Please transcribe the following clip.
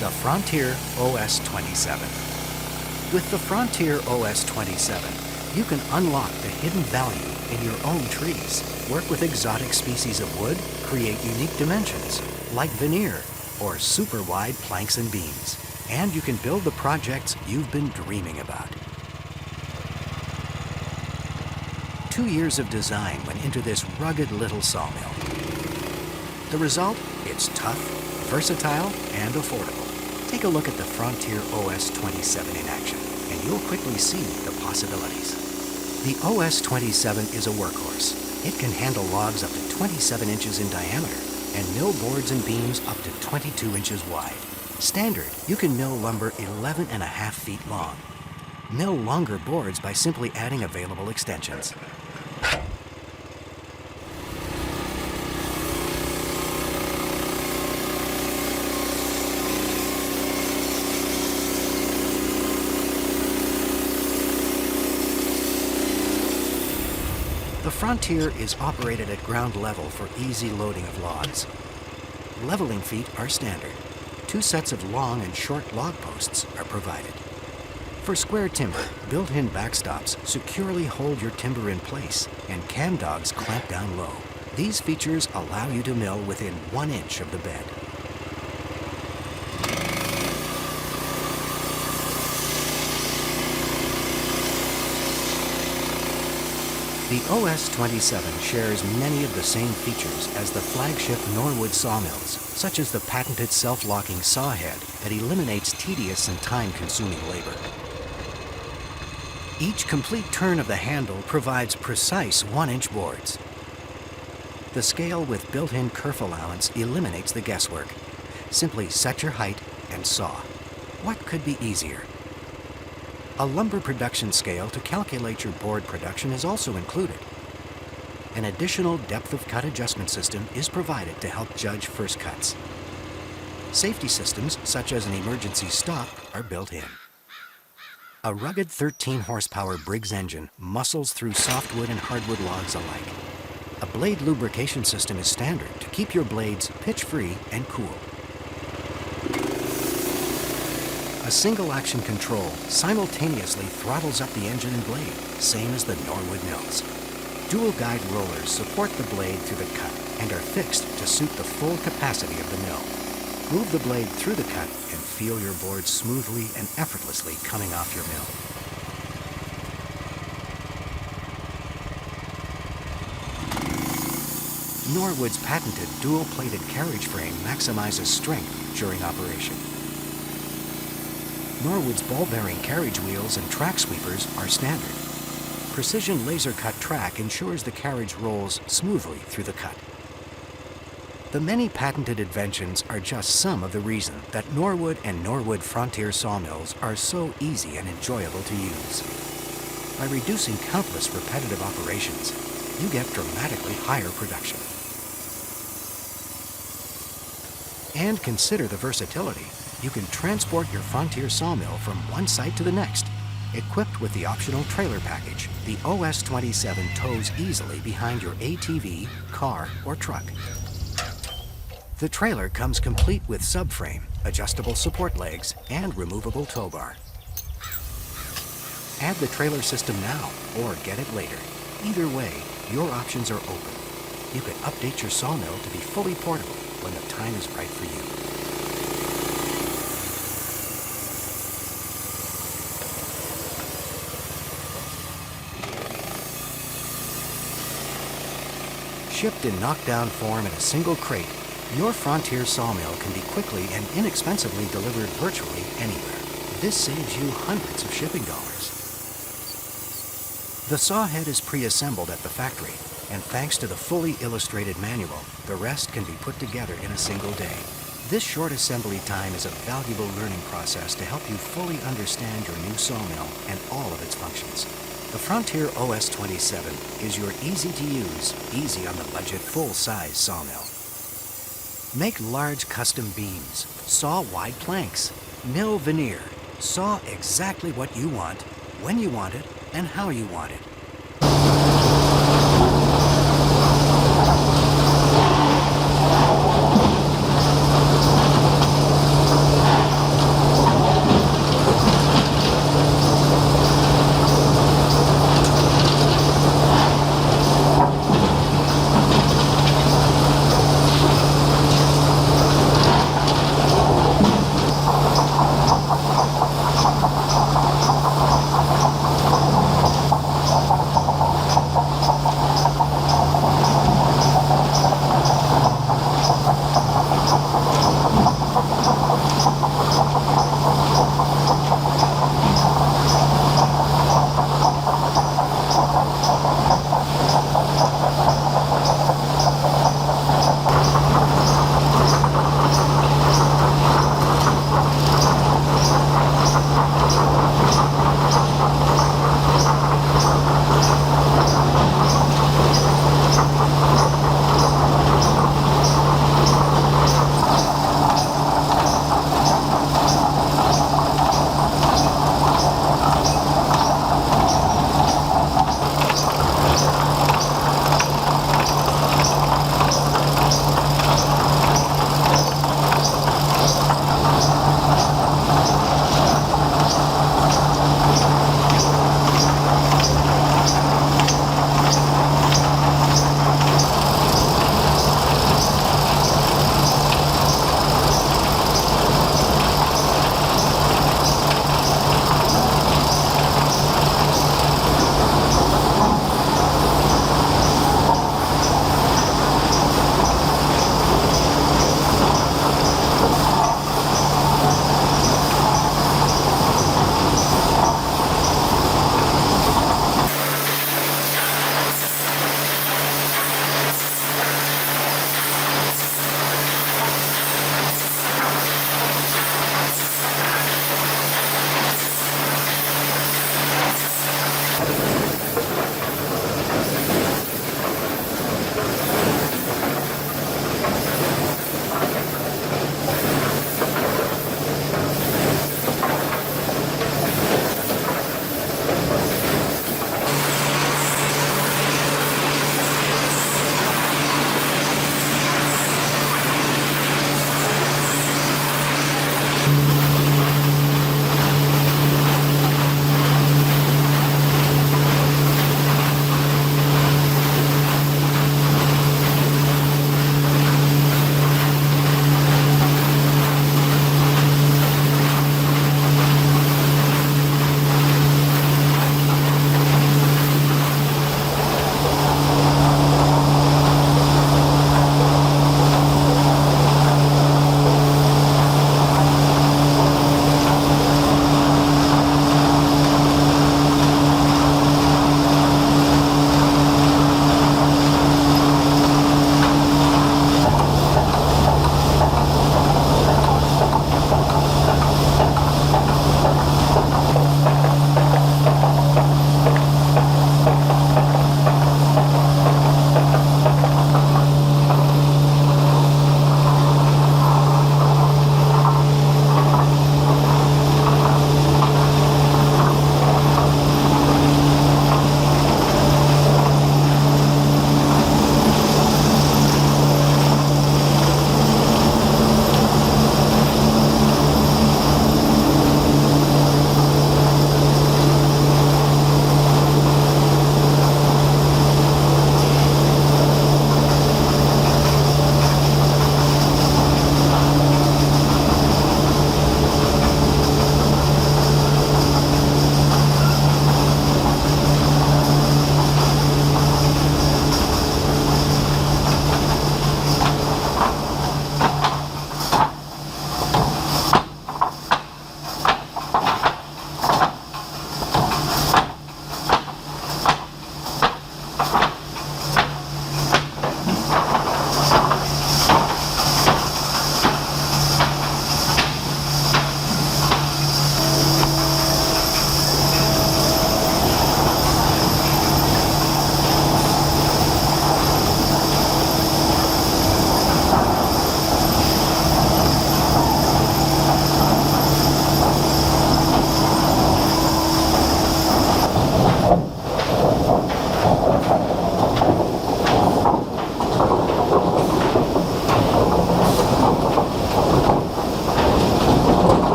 the Frontier OS-27. With the Frontier OS-27, you can unlock the hidden value in your own trees, work with exotic species of wood, create unique dimensions, like veneer or super wide planks and beams. And you can build the projects you've been dreaming about. 2 years of design went into this rugged little sawmill. The result? It's tough, versatile, and affordable. Take a look at the Frontier OS-27 in action, and you'll quickly see the possibilities. The OS-27 is a workhorse. It can handle logs up to 27 inches in diameter and mill boards and beams up to 22 inches wide. Standard, you can mill lumber 11.5 feet long. Mill longer boards by simply adding available extensions. The Frontier is operated at ground level for easy loading of logs. Leveling feet are standard. 2 sets of long and short log posts are provided. For square timber, built-in backstops securely hold your timber in place, and cam dogs clamp down low. These features allow you to mill within 1 inch of the bed. The OS-27 shares many of the same features as the flagship Norwood sawmills, such as the patented self-locking saw head that eliminates tedious and time-consuming labor. Each complete turn of the handle provides precise 1-inch boards. The scale with built-in kerf allowance eliminates the guesswork. Simply set your height and saw. What could be easier? A lumber production scale to calculate your board production is also included. An additional depth of cut adjustment system is provided to help judge first cuts. Safety systems, such as an emergency stop, are built in. A rugged 13-horsepower Briggs engine muscles through softwood and hardwood logs alike. A blade lubrication system is standard to keep your blades pitch-free and cool. A single-action control simultaneously throttles up the engine and blade, same as the Norwood mills. Dual guide rollers support the blade through the cut and are fixed to suit the full capacity of the mill. Move the blade through the cut and feel your board smoothly and effortlessly coming off your mill. Norwood's patented dual-plated carriage frame maximizes strength during operation. Norwood's ball-bearing carriage wheels and track sweepers are standard. Precision laser-cut track ensures the carriage rolls smoothly through the cut. The many patented inventions are just some of the reason that Norwood and Norwood Frontier sawmills are so easy and enjoyable to use. By reducing countless repetitive operations, you get dramatically higher production. And consider the versatility. You can transport your Frontier sawmill from one site to the next. Equipped with the optional trailer package, the OS-27 tows easily behind your ATV, car, or truck. The trailer comes complete with subframe, adjustable support legs, and removable tow bar. Add the trailer system now or get it later. Either way, your options are open. You can update your sawmill to be fully portable when the time is right for you. Shipped in knockdown form in a single crate, your Frontier sawmill can be quickly and inexpensively delivered virtually anywhere. This saves you hundreds of shipping dollars. The saw head is pre-assembled at the factory, and thanks to the fully illustrated manual, the rest can be put together in a single day. This short assembly time is a valuable learning process to help you fully understand your new sawmill and all of its functions. The Frontier OS-27 is your easy-to-use, easy-on-the-budget, full-size sawmill. Make large custom beams, saw wide planks, mill veneer, saw exactly what you want, when you want it, and how you want it.